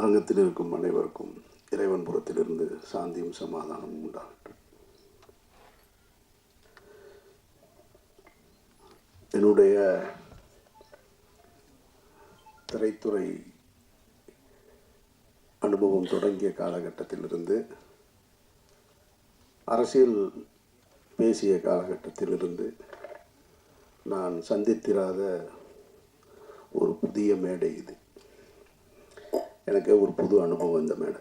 அரங்கத்தில் இருக்கும் அனைவருக்கும் இறைவன் புறத்திலிருந்து சாந்தியும் சமாதானமும் உண்டாகட்டும். என்னுடைய திரைத்துறை அனுபவம் தொடங்கிய காலகட்டத்திலிருந்து, அரசியல் பேசிய காலகட்டத்திலிருந்து நான் சந்தித்திராத ஒரு புதிய மேடை இது. எனக்கு ஒரு புது அனுபவம் இந்த மேடை.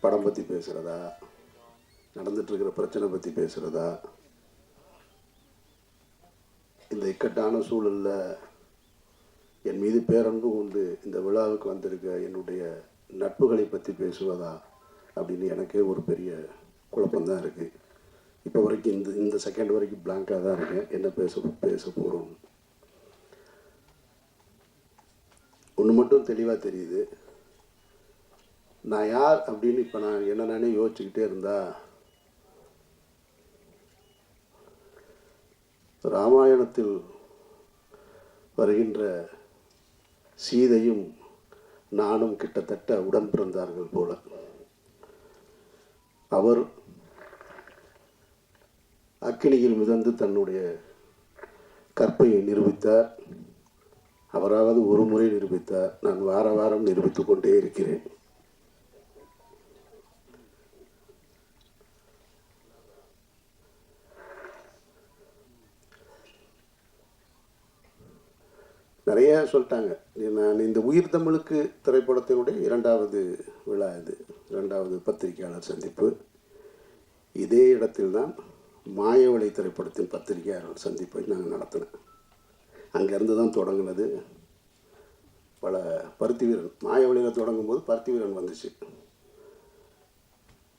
படம் பற்றி பேசுகிறதா, நடந்துட்டுருக்கிற பிரச்சனை பற்றி பேசுகிறதா, இந்த இக்கட்டான சூழலில் என் மீது பேரன்பு கொண்டு இந்த விழாவுக்கு வந்திருக்க என்னுடைய நட்புகளை பற்றி பேசுவதா அப்படின்னு எனக்கே ஒரு பெரிய குழப்பம்தான் இருக்குது. இப்போ வரைக்கும் இந்த செகண்ட் வரைக்கும் பிளாங்காக தான் இருக்கேன். என்ன பேச போகிறோம். ஒன்று மட்டும் தெளிவாக தெரியுது. நான் யார் அப்படின்னு இப்போ நான் என்ன நானே யோசிச்சுக்கிட்டே இருந்தா, ராமாயணத்தில் வருகின்ற சீதையும் நானும் கிட்டத்தட்ட உடன் பிறந்தார்கள் போல. அவர் அக்கினியில் மிதந்து தன்னுடைய கற்பையை நிரூபித்தார். அவராவது ஒரு முறை நிரூபித்தார். நான் வார வாரம் நிரூபித்துக் கொண்டே இருக்கிறேன். நிறைய சொல்லிட்டாங்க. நான் இந்த உயிர் தமிழுக்கு திரைப்படத்தினுடைய 2வது விழா இது, 2வது பத்திரிகையாளர் சந்திப்பு. இதே இடத்தில்தான் மாயவளை திரைப்படத்தின் பத்திரிகையாளர் சந்திப்பை நாங்கள் நடத்தினேன். அங்கேருந்து தான் தொடங்கினது. பல பருத்தி வீரன் மாயவழியில் தொடங்கும் போது பருத்தி வீரன் வந்துச்சு.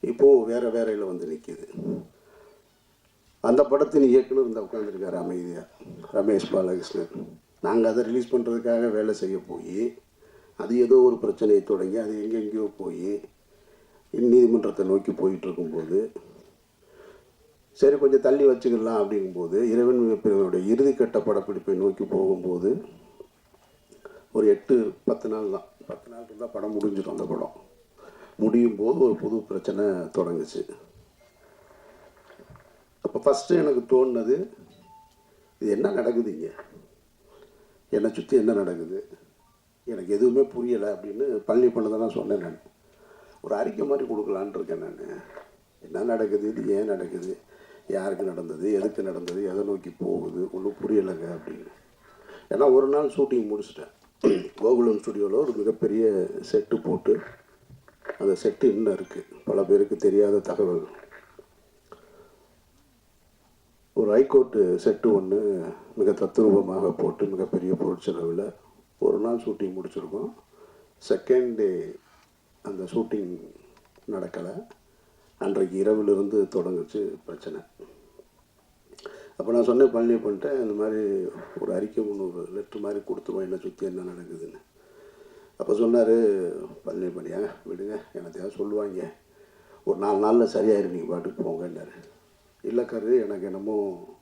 இப்போது வேறு வேறையில் வந்து நிற்கிது. அந்த படத்தின் இயக்குனர் இந்த உட்காந்துருக்காரு அமைதியாக, ரமேஷ் பாலகிருஷ்ணன். நாங்கள் அதை ரிலீஸ் பண்ணுறதுக்காக வேலை செய்ய போய் அது ஏதோ ஒரு பிரச்சனையை தொடங்கி அது எங்கெங்கேயோ போய் நீதிமன்றத்தை நோக்கி போயிட்டு இருக்கும்போது, சரி கொஞ்சம் தள்ளி வச்சுக்கலாம் அப்படிங்கும்போது, இறைவன் மிகப்பெரியவனுடைய இறுதிக்கட்ட படப்பிடிப்பை நோக்கி போகும்போது ஒரு 8-10 நாள் தான், 10 நாள் இருந்தால் படம் முடிஞ்சிடும். அந்த படம் முடியும் போது ஒரு புது பிரச்சனை தொடங்குச்சு. அப்போ ஃபஸ்ட்டு எனக்கு தோணுனது, இது என்ன நடக்குது இங்கே, என்னை சுற்றி என்ன நடக்குது, எனக்கு எதுவுமே புரியலை அப்படின்னு பழனி பண்ணதான் சொன்னேன். நான் ஒரு அறிக்கை மாதிரி கொடுக்கலான் இருக்கேன். நான் என்ன நடக்குது, இது ஏன் நடக்குது, யாருக்கு நடந்தது, எதுக்கு நடந்தது, எதை நோக்கி போகுது, ஒன்றும் புரியலைங்க அப்படின்னு. ஏன்னா ஒரு நாள் ஷூட்டிங் முடிச்சிட்டேன். கோகுலம் ஸ்டுடியோவில் ஒரு மிகப்பெரிய செட்டு போட்டு, அந்த செட்டு இன்னும் இருக்குது, பல பேருக்கு தெரியாத தகவல். ஒரு ஹைகோர்ட்டு செட்டு ஒன்று மிக தத்ரூபமாக போட்டு மிகப்பெரிய பொருட்செலவில் ஒரு நாள் ஷூட்டிங் முடிச்சிருக்கோம். செகண்ட் டே அந்த ஷூட்டிங் நடக்கலை. அன்றைக்கு இரவிலிருந்து தொடங்குச்சு பிரச்சனை. அப்போ நான் சொன்னேன், பழனி பண்ணிட்டேன், இந்த மாதிரி ஒரு அறிக்கை ஒன்று, ஒரு லெட்ரு மாதிரி கொடுத்துருவோம் என்னை சுற்றி என்ன நடக்குதுன்னு. அப்போ சொன்னார் பழனி பண்ணியா விடுங்க, எனத்தையாவது சொல்லுவாங்க, ஒரு 4 நாளில் சரியாயிரு, நீங்கள் பாட்டுக்கு போங்கன்னாரு. இல்லை கரு, எனக்கு என்னமோ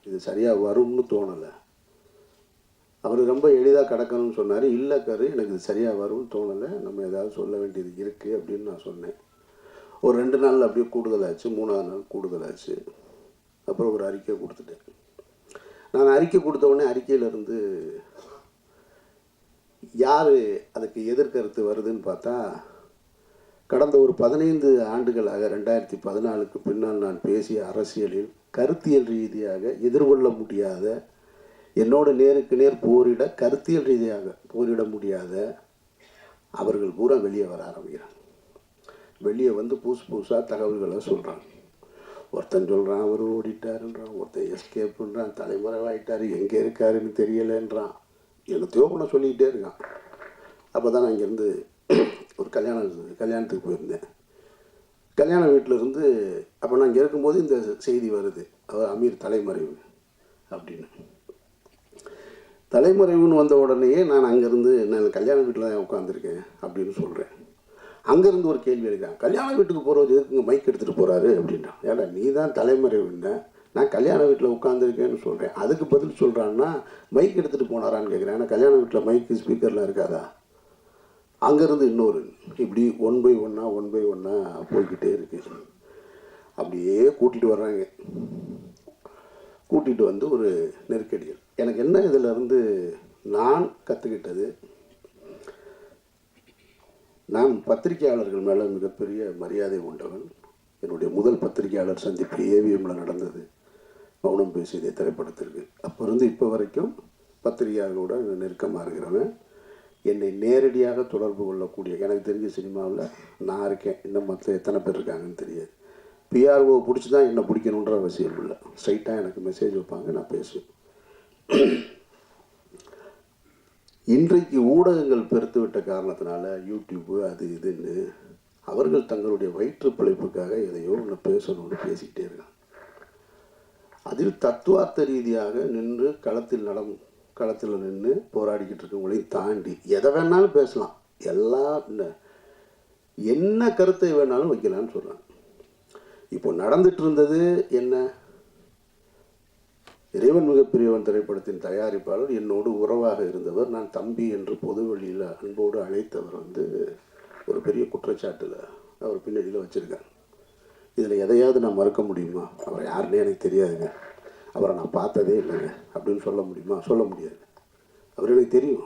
இது சரியாக வரும்னு தோணலை. அவர் ரொம்ப எளிதாக கிடக்கணும்னு சொன்னார். இல்லை கரு, எனக்கு இது சரியாக வரும்னு தோணலை, நம்ம ஏதாவது சொல்ல வேண்டியது இருக்குது அப்படின்னு நான் சொன்னேன். ஒரு 2 நாள் அப்படியே கூடுதலாச்சு, 3ஆவது நாள் கூடுதலாச்சு. அப்புறம் ஒரு அறிக்கை கொடுத்துட்டேன். நான் அறிக்கை கொடுத்த உடனே அறிக்கையிலேருந்து யார் அதுக்கு எதிர்கருத்து வருதுன்னு பார்த்தா, கடந்த ஒரு 15 ஆண்டுகளாக 2014க்கு பின்னால் நான் பேசிய அரசியலில் கருத்தியல் ரீதியாக எதிர்கொள்ள முடியாத, என்னோட நேருக்கு நேர் போரிட கருத்தியல் ரீதியாக போரிட முடியாத அவர்கள் பூரா வெளியே வர ஆரம்பிக்கிறாங்க. வெளியே வந்து புதுசாக தகவல்களை சொல்கிறாங்க. ஒருத்தன் சொல்கிறான் அவர் ஓடிட்டாருன்றான், ஒருத்தன் எஸ்கேப்புன்றான், தலைமறைவாயிட்டார், எங்கே இருக்காருன்னு தெரியலைன்றான், என்னத்தையோ ஒன்று சொல்லிக்கிட்டே இருக்கான். அப்போ தான் நான் இங்கேருந்து ஒரு கல்யாணத்துக்கு போயிருந்தேன். கல்யாண வீட்டிலேருந்து அப்போ நான் இங்கே இருக்கும்போது இந்த செய்தி வருது, அவர் அமீர் தலைமறைவு அப்படின்னு. தலைமறைவுன்னு வந்த உடனேயே நான் அங்கேருந்து, நான் கல்யாண வீட்டில் தான் உட்காந்துருக்கேன் அப்படின்னு சொல்கிறேன். அங்கேருந்து ஒரு கேள்வி எடுக்கான், கல்யாண வீட்டுக்கு போகிறவர் எதுக்குங்க மைக் எடுத்துகிட்டு போகிறாரு அப்படின்றான். ஏன்னா நீ தான் தலைமறைவுன்னு, நான் கல்யாண வீட்டில் உட்காந்துருக்கேன்னு சொல்கிறேன். அதுக்கு பதில் சொல்கிறான்னா மைக் எடுத்துகிட்டு போனாரான்னு கேட்குறேன். ஏன்னா கல்யாண வீட்டில் மைக்கு ஸ்பீக்கர்லாம் இருக்காதா, அங்கேருந்து இன்னொரு, இப்படி 1 by 1 போய்கிட்டே இருக்கு. அப்படியே கூட்டிகிட்டு வர்றாங்க. கூட்டிகிட்டு வந்து ஒரு நெருக்கடிகள். எனக்கு என்ன இதிலிருந்து நான் கற்றுக்கிட்டது, நான் பத்திரிகையாளர்கள் மேலே மிகப்பெரிய மரியாதை கொண்டவன். என்னுடைய முதல் பத்திரிகையாளர் சந்திப்பு ஏவிஎம்மில் நடந்தது, மௌனம் பேசியதே திரைப்படத்திற்கு. அப்போ இருந்து இப்போ வரைக்கும் பத்திரிகையாளர்களோட நெருக்கமாக இருக்கிறவன். என்னை நேரடியாக தொடர்பு கொள்ளக்கூடிய, எனக்கு தெரிஞ்ச சினிமாவில் நான் இருக்கேன், இன்னும் மற்ற எத்தனை பேர் இருக்காங்கன்னு தெரியாது. பிஆர்ஓ பிடிச்சி தான் என்னை பிடிக்கணுன்ற அவசியம் இல்லை. ஸ்ட்ரைட்டாக எனக்கு மெசேஜ் வைப்பாங்க, நான் பேசுவேன். இன்றைக்கு ஊடகங்கள் பெருத்து விட்ட காரணத்தினால யூடியூப்பு அது இதுன்னு அவர்கள் தங்களுடைய வயிற்று பிழைப்புக்காக எதையோ ஒன்று பேசணும்னு பேசிக்கிட்டே இருக்காங்க. அதில் தத்துவார்த்த ரீதியாக நின்று களத்தில் நின்று போராடிக்கிட்டு இருக்கவங்களையும் தாண்டி எதை வேணாலும் பேசலாம், எல்லாம் என்ன கருத்தை வேணாலும் வைக்கலான்னு சொல்கிறாங்க. இப்போ நடந்துட்டு இருந்தது என்ன, இறைவன் மிகப்பெரியவன் திரைப்படத்தின் தயாரிப்பாளர் என்னோடு உறவாக இருந்தவர், நான் தம்பி என்று பொது வழியில் அன்போடு அழைத்தவர் ஒரு பெரிய குற்றச்சாட்டில் அவர் பின்னணியில் வச்சுருக்காங்க. இதில் எதையாவது நான் மறக்க முடியுமா? அவர் யாருன்னே எனக்கு தெரியாதுங்க, அவரை நான் பார்த்ததே இல்லைங்க அப்படின்னு சொல்ல முடியுமா? சொல்ல முடியாது. அவர் எனக்கு தெரியும்.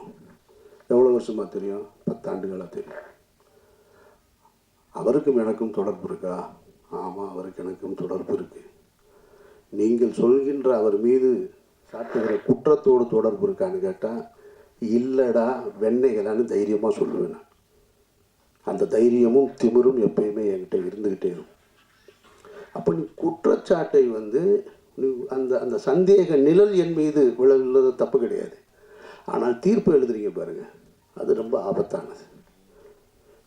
எவ்வளோ வருஷமாக தெரியும்? 10 ஆண்டுகளாக தெரியும். அவருக்கும் எனக்கும் தொடர்பு இருக்கா? ஆமாம், அவருக்கு எனக்கும் தொடர்பு இருக்குது. நீங்கள் சொல்கின்ற அவர் மீது சாட்டுகிற குற்றத்தோடு தொடர்பு இருக்கான்னு கேட்டால் இல்லைடா வெண்ணைகளான்னு தைரியமாக சொல்லுவேன் நான். அந்த தைரியமும் திமிரும் எப்பயுமே என்கிட்ட இருந்துக்கிட்டே இருக்கும். அப்போ நீ குற்றச்சாட்டை நீ அந்த சந்தேக நிழல் என் மீது விழுகிறது தப்பு கிடையாது. ஆனால் தீர்ப்பு எழுதுறீங்க பாருங்கள், அது ரொம்ப ஆபத்தானது.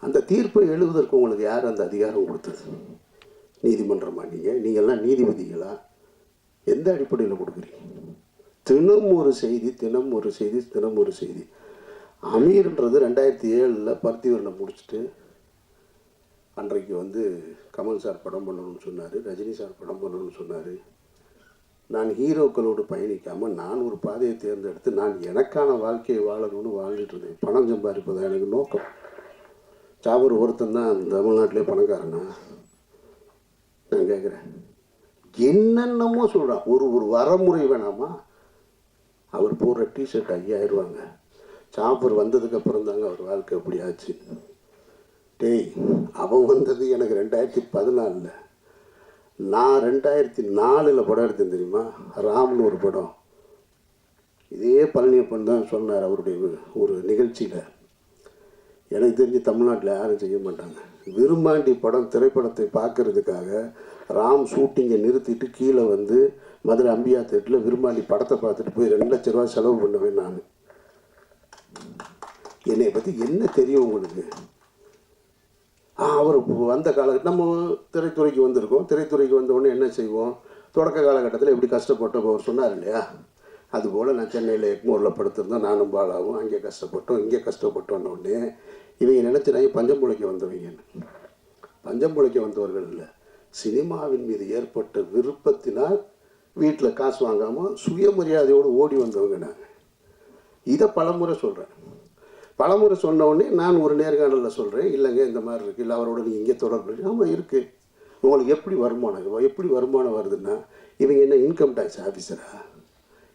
அந்த தீர்ப்பை எழுதுவதற்கு உங்களுக்கு யார் அந்த அதிகாரம் கொடுத்தது? நீதிமன்றமா? நீங்கள்லாம் நீதிபதிகளா? எந்த அடிப்படையில் கொடுக்குறீங்க? தினம் ஒரு செய்தி. அமீர்ன்றது 2007 பருத்திவரனை முடிச்சுட்டு அன்றைக்கு கமல் சார் படம் பண்ணணும்னு சொன்னார், ரஜினி சார் படம் பண்ணணும்னு சொன்னார். நான் ஹீரோக்களோடு பயணிக்காமல் நான் ஒரு பாதையை தேர்ந்தெடுத்து நான் எனக்கான வாழ்க்கையை வாழணும்னு வாழ்ந்துட்டு இருந்தேன். பணம் சம்பாதிப்பதா எனக்கு நோக்கம். சாபர் ஒருத்தன் தான் தமிழ்நாட்டிலே பணக்காரனா? நான் கேட்குறேன். என்னென்னமோ சொல்கிறான். ஒரு வரமுறை வேணாமா? அவர் போடுற டிஷர்ட் 5000 ரூபாங்க. சாப்பர் வந்ததுக்கப்புறம் தாங்க அவர் வாழ்க்கை எப்படி ஆச்சு. டேய், அவன் வந்தது எனக்கு 2014. நான் 2004 படம் எடுத்தேன் தெரியுமா? ராம்னு ஒரு படம். இதே பழனியப்பன் தான் சொன்னார் அவருடைய ஒரு நிகழ்ச்சியில். எனக்கு தெரிஞ்சு தமிழ்நாட்டில் யாரும் செய்ய மாட்டாங்க. விரும்மாண்டி படம் திரைப்படத்தை பார்க்கறதுக்காக ராம் ஷூட்டிங்கை நிறுத்திட்டு கீழே மதுரை அம்பியா தேட்டரில் விரும்மாண்டி படத்தை பார்த்துட்டு போய் 2 லட்ச ரூபா செலவு பண்ணுவேன் நான். என்னை பற்றி என்ன தெரியும் உங்களுக்கு? அவர் வந்த காலகட்டம் நம்ம திரைத்துறைக்கு வந்திருக்கோம். திரைத்துறைக்கு வந்த உடனே என்ன செய்வோம்? தொடக்க காலகட்டத்தில் எப்படி கஷ்டப்பட்டோம் அவர் சொன்னார் இல்லையா? அதுபோல் நான் சென்னையில் எக்மோரில் படுத்திருந்தோம், நானும் பாலாவும். அங்கே கஷ்டப்பட்டோம், இங்கே கஷ்டப்பட்டோன்னு உடனே இவங்க நினச்சினாங்க பஞ்சம் பிழைக்க வந்தவங்கன்னு. பஞ்சம் பிழைக்க வந்தவர்கள் இல்லை, சினிமாவின் மீது ஏற்பட்ட விருப்பத்தினால் வீட்டில் காசு வாங்காமல் சுயமரியாதையோடு ஓடி வந்தவங்க நாங்கள். இதை பலமுறை சொல்கிறேன். பலமுறை சொன்ன உடனே நான் ஒரு நேர்காணலில் சொல்கிறேன், இல்லைங்க இந்த மாதிரி இருக்குது, இல்லை அவரோட நீங்கள் இங்கே தொடர்பு. ஆமாம் இருக்குது. உங்களுக்கு எப்படி வருமானம் வருதுன்னா, இவங்க என்ன இன்கம் டேக்ஸ் ஆஃபீஸரா?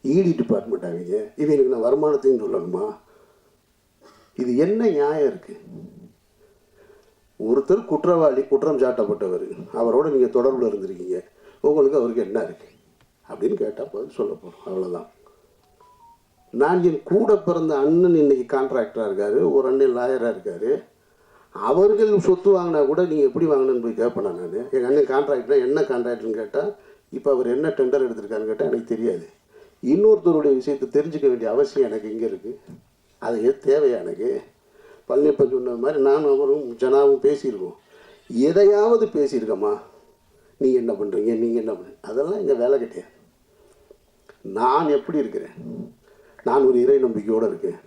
இடி டிபார்ட்மெண்ட் ஆவீங்க, இவங்களுக்கு நான் வருமானத்தையும் சொல்லணுமா? இது என்ன நியாயம் இருக்குது? ஒருத்தர் குற்றவாளி, குற்றம் சாட்டப்பட்டவர், அவரோட நீங்கள் தொடர்பில் இருந்திருக்கீங்க, உங்களுக்கு அவருக்கு என்ன இருக்குது அப்படின்னு கேட்டால் பதில் சொல்ல போகிறோம், அவ்வளோதான். நான் என் கூட பிறந்த அண்ணன் இன்றைக்கி கான்ட்ராக்டராக இருக்கார், ஒரு அண்ணன் லாயராக இருக்கார். அவர்கள் சொத்து வாங்கினா கூட நீங்கள் எப்படி வாங்கினேன்னு போய் கேட்பேன் நான். எங்கள் அண்ணன் கான்ட்ராக்டர்னா என்ன கான்ட்ராக்டர்னு கேட்டால், இப்போ அவர் என்ன டெண்டர் எடுத்திருக்காருன்னு கேட்டால் எனக்கு தெரியாது. இன்னொருத்தருடைய விஷயத்தை தெரிஞ்சுக்க வேண்டிய அவசியம் எனக்கு இங்கே இருக்குது. அது தேவையா எனக்கு? பழனியப்பன் சொன்ன மாதிரி நானும் அவரும் ஜனாவும் பேசியிருக்கோம். எதையாவது பேசியிருக்கோமா? நீங்கள் என்ன பண்ணுறீங்க, நீங்கள் என்ன பண்ணுறீங்க, அதெல்லாம் எங்கள் வேலை கிடையாது. நான் எப்படி இருக்கிறேன்? நான் ஒரு இறை நம்பிக்கையோடு இருக்கேன்.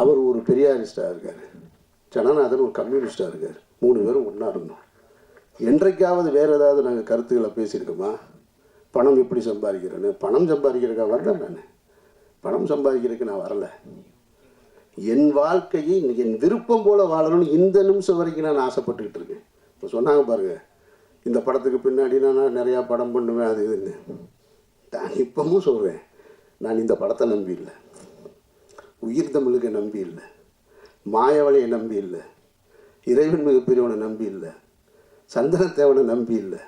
அவர் ஒரு பெரியாரிஸ்டாக இருக்கார், ஜனநாதன் ஒரு கம்யூனிஸ்டாக இருக்கார். 3 பேரும் ஒன்றா இருந்தோம். என்றைக்காவது வேறு ஏதாவது நாங்கள் கருத்துக்களை பேசியிருக்கோமா? பணம் எப்படி சம்பாதிக்கிறேன்னு? பணம் சம்பாதிக்கிறதுக்காக வந்தேன் நான். பணம் சம்பாதிக்கிறதுக்கு நான் வரலை. என் வாழ்க்கையை என் விருப்பம் போல் வாழணும்னு இந்த நிமிஷம் வரைக்கும் நான் ஆசைப்பட்டுக்கிட்டு இருக்கேன். இப்போ சொன்னாங்க பாருங்கள், இந்த படத்துக்கு பின்னாடி நான் நிறையா படம் பண்ணுவேன் அது இதுன்னு. நான் இப்பவும் சொல்கிறேன், நான் இந்த படத்தை நம்பி இல்லை, உயிர் தமிழுக்கு நம்பி இல்லை, மாயவளையை நம்பி இல்லை, இறைவன் மிகப்பெரியவனை நம்பி இல்லை, சந்திரத்தேவனை நம்பி இல்லை.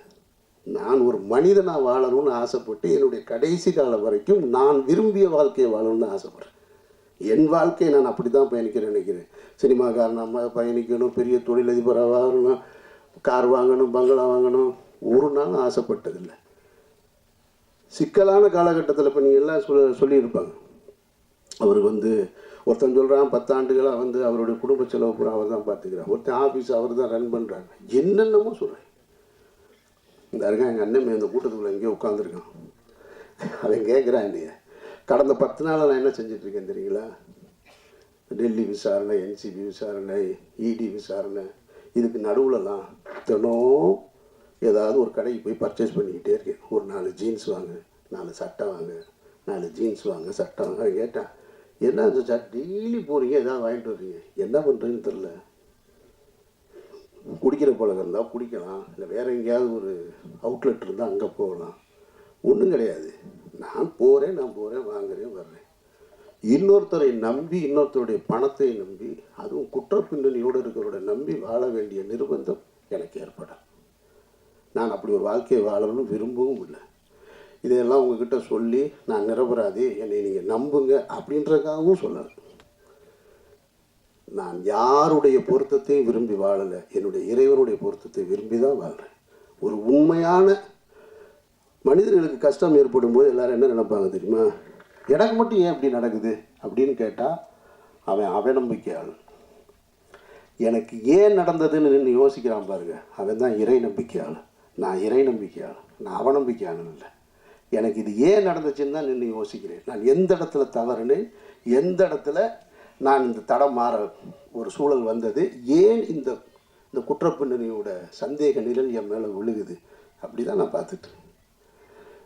நான் ஒரு மனிதனாக வாழணும்னு ஆசைப்பட்டு என்னுடைய கடைசி காலம் வரைக்கும் நான் விரும்பிய வாழ்க்கையை வாழணும்னு ஆசைப்பட்றேன். என் வாழ்க்கையை நான் அப்படி தான் பயணிக்கிறேன் நினைக்கிறேன். சினிமாக்காரனாக பயணிக்கணும், பெரிய தொழிலதிபராக வாங்கணும், கார் வாங்கணும், பங்களா வாங்கணும், ஒரு நாளும் ஆசைப்பட்டதில்லை. சிக்கலான காலகட்டத்தில் இப்போ நீங்கள் எல்லாம் சொல்லியிருப்பாங்க, அவருக்கு ஒருத்தன் சொல்கிறான் 10 ஆண்டுகளாக அவருடைய குடும்ப செலவு பூரா அவர் தான் பார்த்துக்கிறார், ஒருத்தன் ஆஃபீஸ் அவர் தான் ரன் பண்ணுறாங்க, என்னென்னமோ சொல்கிறேன். இந்த இருக்கான் எங்கள் அண்ணன் இந்த கூட்டத்துக்குள்ளே எங்கேயோ உட்காந்துருக்கான். அவன் கேட்குறான், இல்லையா கடந்த 10 நாளில் நான் என்ன செஞ்சிட்ருக்கேன் தெரியுங்களா? டெல்லி விசாரணை, என்சிபி விசாரணை, இடி விசாரணை, இதுக்கு நடுவுலலாம் தினம் ஏதாவது ஒரு கடைக்கு போய் பர்ச்சேஸ் பண்ணிக்கிட்டே இருக்கேன். ஒரு 4 ஜீன்ஸ் வாங்க, 4 சட்டை வாங்க, 4 ஜீன்ஸ் வாங்க, சட்டை வாங்க. அவன் கேட்டான், என்ன சார் டெய்லி போகிறீங்க, எதாவது வாங்கிட்டு வர்றீங்க, என்ன பண்ணுறேன்னு தெரில, குடிக்கிற பழக்கம் இருந்தால் குடிக்கலாம், இல்லை வேறு எங்கேயாவது ஒரு அவுட்லெட் இருந்தால் அங்கே போகலாம். ஒன்றும் கிடையாது, நான் போகிறேன் வாங்குறேன் வர்றேன். இன்னொருத்தரை நம்பி, இன்னொருத்தருடைய பணத்தை நம்பி, அதுவும் குற்ற பின்னணியோடு இருக்கிறவரை நம்பி வாழ வேண்டிய நிர்பந்தம் எனக்கு ஏற்படும். நான் அப்படி ஒரு வாழ்க்கையை வாழணும்னு விரும்பவும் இல்லை. இதையெல்லாம் உங்ககிட்ட சொல்லி நான் நிரபராதி, என்னை நீங்கள் நம்புங்க அப்படின்றதுக்காகவும் சொல்லலை. நான் யாருடைய பொருத்தத்தையும் விரும்பி வாழலை, என்னுடைய இறைவனுடைய பொருத்தத்தை விரும்பி தான் வாழ்கிறேன். ஒரு உண்மையான மனிதர்களுக்கு கஷ்டம் ஏற்படும் போது எல்லாரும் என்ன நினைப்பாங்க தெரியுமா? எனக்கு மட்டும் ஏன் இப்படி நடக்குது அப்படின்னு கேட்டால் அவன் அவநம்பிக்கையாளன். எனக்கு ஏன் நடந்ததுன்னு நின்று யோசிக்கிறான் பாருங்க, அவன் தான் இறை நம்பிக்கையாளன். நான் இறை நம்பிக்கையாளன், நான் அவநம்பிக்கையாளன் இல்லை. எனக்கு இது ஏன் நடந்துச்சுன்னு தான் நின்று யோசிக்கிறேன். நான் எந்த இடத்துல தவறுனேன், எந்த இடத்துல நான் இந்த தடம் மாற ஒரு சூழல் வந்தது, ஏன் இந்த குற்றப்பின்னணியோட சந்தேக நிழல் என் மேலே விழுகுது, அப்படி தான் நான் பார்த்துட்டு.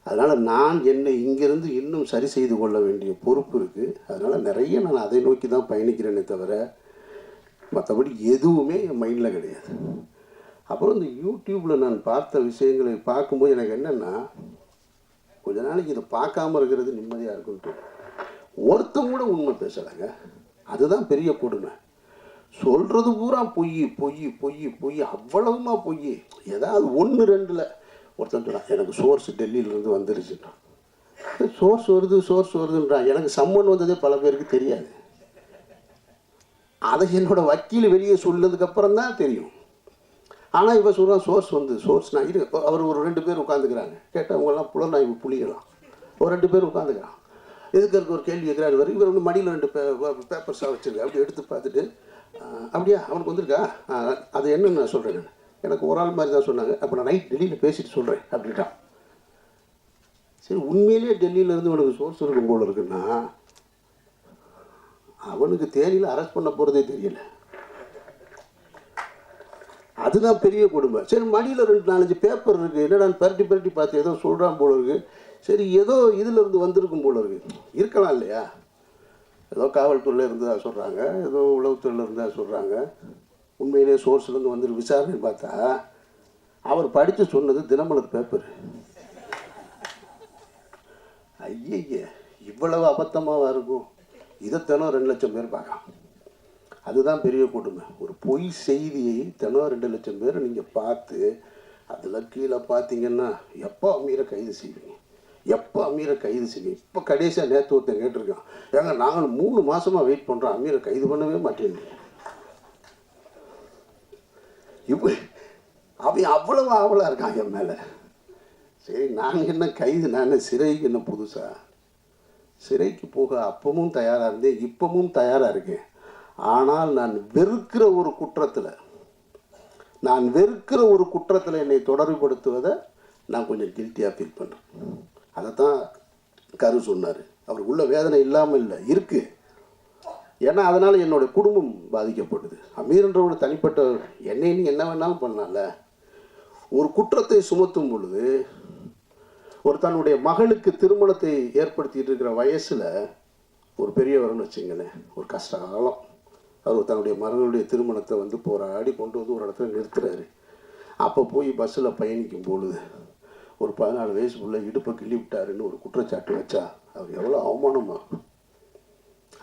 அதனால் நான் என்னை இங்கேருந்து இன்னும் சரி செய்து கொள்ள வேண்டிய பொறுப்பு இருக்குது. அதனால் நிறைய நான் அதை நோக்கி தான் பயணிக்கிறேனே தவிர மற்றபடி எதுவுமே என் மைண்டில் கிடையாது. அப்புறம் இந்த யூடியூப்பில் நான் பார்த்த விஷயங்களை பார்க்கும்போது எனக்கு என்னென்னா, கொஞ்ச நாளைக்கு இதை பார்க்காம இருக்கிறது நிம்மதியாக இருக்குன்ட்டு. ஒருத்தம் கூட உண்மை பேசலைங்க, அதுதான் பெரிய கொடுமை. சொல்கிறது பூரா பொய் பொய் பொய் பொய், அவ்வளவுமா பொய். ஏதாவது 1 2ல் ஒருத்தன் சொன்னான், எனக்கு சோர்ஸ் டெல்லியிலேருந்து வந்துருச்சுட்டான். சோர்ஸ் வருதுன்றான். எனக்கு சம்மன் வந்ததே பல பேருக்கு தெரியாது. அதை என்னோடய வக்கீல் வெளியே சொன்னதுக்கப்புறம் தான் தெரியும். ஆனால் இப்போ சொல்கிறான் சோர்ஸ் நான் இரு. அவர் ஒரு 2 பேர் உட்காந்துக்கிறாங்க. கேட்டால் அவங்கெல்லாம் புலனாய்வு புலிகளாம். ஒரு 2 பேர் உட்காந்துக்கிறான். எதுக்கு இருக்க ஒரு கேள்வி கேட்குறாரு. இவர் மடியில் 2 பேப்பர்ஸாக வச்சுருக்கேன். அப்படி எடுத்து பார்த்துட்டு, அப்படியா அவனுக்கு வந்திருக்கா, அது என்னன்னு நான் சொல்கிறேன். நான் எனக்கு ஒரு ஆள் மாதிரி தான் சொன்னாங்க. அப்போ நான் நைட் டெல்லியில் பேசிட்டு சொல்கிறேன் அப்படின்ட்டான். சரி, உண்மையிலேயே டெல்லியிலேருந்து அவனுக்கு சோர்ஸ் இருக்கும் போல இருக்குன்னா, அவனுக்கு தேனியில் அரெஸ்ட் பண்ண போகிறதே தெரியல. அதுதான் பெரிய கொடுமை. சரி, மடியில் 2 4 பேப்பர் இருக்குது, என்னடா பரட்டி பார்த்து ஏதோ சொல்கிறான் போல இருக்குது. சரி, ஏதோ இதிலிருந்து வந்திருக்கும் போல இருக்குது. இருக்கலாம் இல்லையா? ஏதோ காவல்துறையில் இருந்தால் சொல்கிறாங்க, ஏதோ உளவுத்துறையில் இருந்தால் சொல்கிறாங்க. உண்மையிலே சோர்ஸ்லேருந்து வந்துட்டு விசாரணை பார்த்தா அவர் படித்து சொன்னது தினமலர் பேப்பர். ஐய, இவ்வளவு அபத்தமாக இருக்கும். இதை தினம் 2 லட்சம் பேர் பார்க்கலாம். அதுதான் பெரிய கொடுமை. ஒரு பொய் செய்தியை தினம் 2 லட்சம் பேர் நீங்கள் பார்த்து அதில் கீழே பார்த்தீங்கன்னா எப்போ அமீரை கைது செய்வீங்க, எப்போ அமீரை கைது செய்வீங்க? இப்போ கடைசியாக நேற்று ஒருத்தன் கேட்டிருக்கான், ஏங்க நாங்கள் 3 மாதமாக வெயிட் பண்ணுறோம், அமீரை கைது பண்ணவே மாட்டேன். இப்படி அவன் அவ்வளவு ஆவலாக இருக்கான் என் மேலே. சரி, நாங்கள் என்ன கைது, நான் சிறைக்கு என்ன புதுசா? சிறைக்கு போக அப்பவும் தயாராக இருந்தேன், இப்பவும் தயாராக இருக்கேன். ஆனால் நான் வெறுக்கிற ஒரு குற்றத்தில் என்னை தொடர்புபடுத்துவதை நான் கொஞ்சம் கில்ட்டியாக ஃபீல் பண்ணுறேன். அதைத்தான் கரு சொன்னார். அவருக்கு உள்ள வேதனை இல்லாமல் இல்லை, இருக்குது. ஏன்னா அதனால் என்னோடய குடும்பம் பாதிக்கப்படுது. அமீர்ன்றவங்க தனிப்பட்ட என்னை நீ என்ன வேணாலும் பண்ணால. ஒரு குற்றத்தை சுமத்தும் பொழுது, ஒரு தன்னுடைய மகளுக்கு திருமணத்தை ஏற்படுத்திட்டு இருக்கிற வயசில் ஒரு பெரியவர்னு வச்சுங்களேன், ஒரு கஷ்ட காலம், அவர் தன்னுடைய மகனுடைய திருமணத்தை வந்து போராடி கொண்டு வந்து ஒரு இடத்துல நிறுத்துறாரு. அப்போ போய் பஸ்ஸில் பயணிக்கும் பொழுது ஒரு 14 வயசுக்குள்ளே இடுப்பை கிள்ளி விட்டாருன்னு ஒரு குற்றச்சாட்டு வச்சா அவர் எவ்வளோ அவமானமாகும்,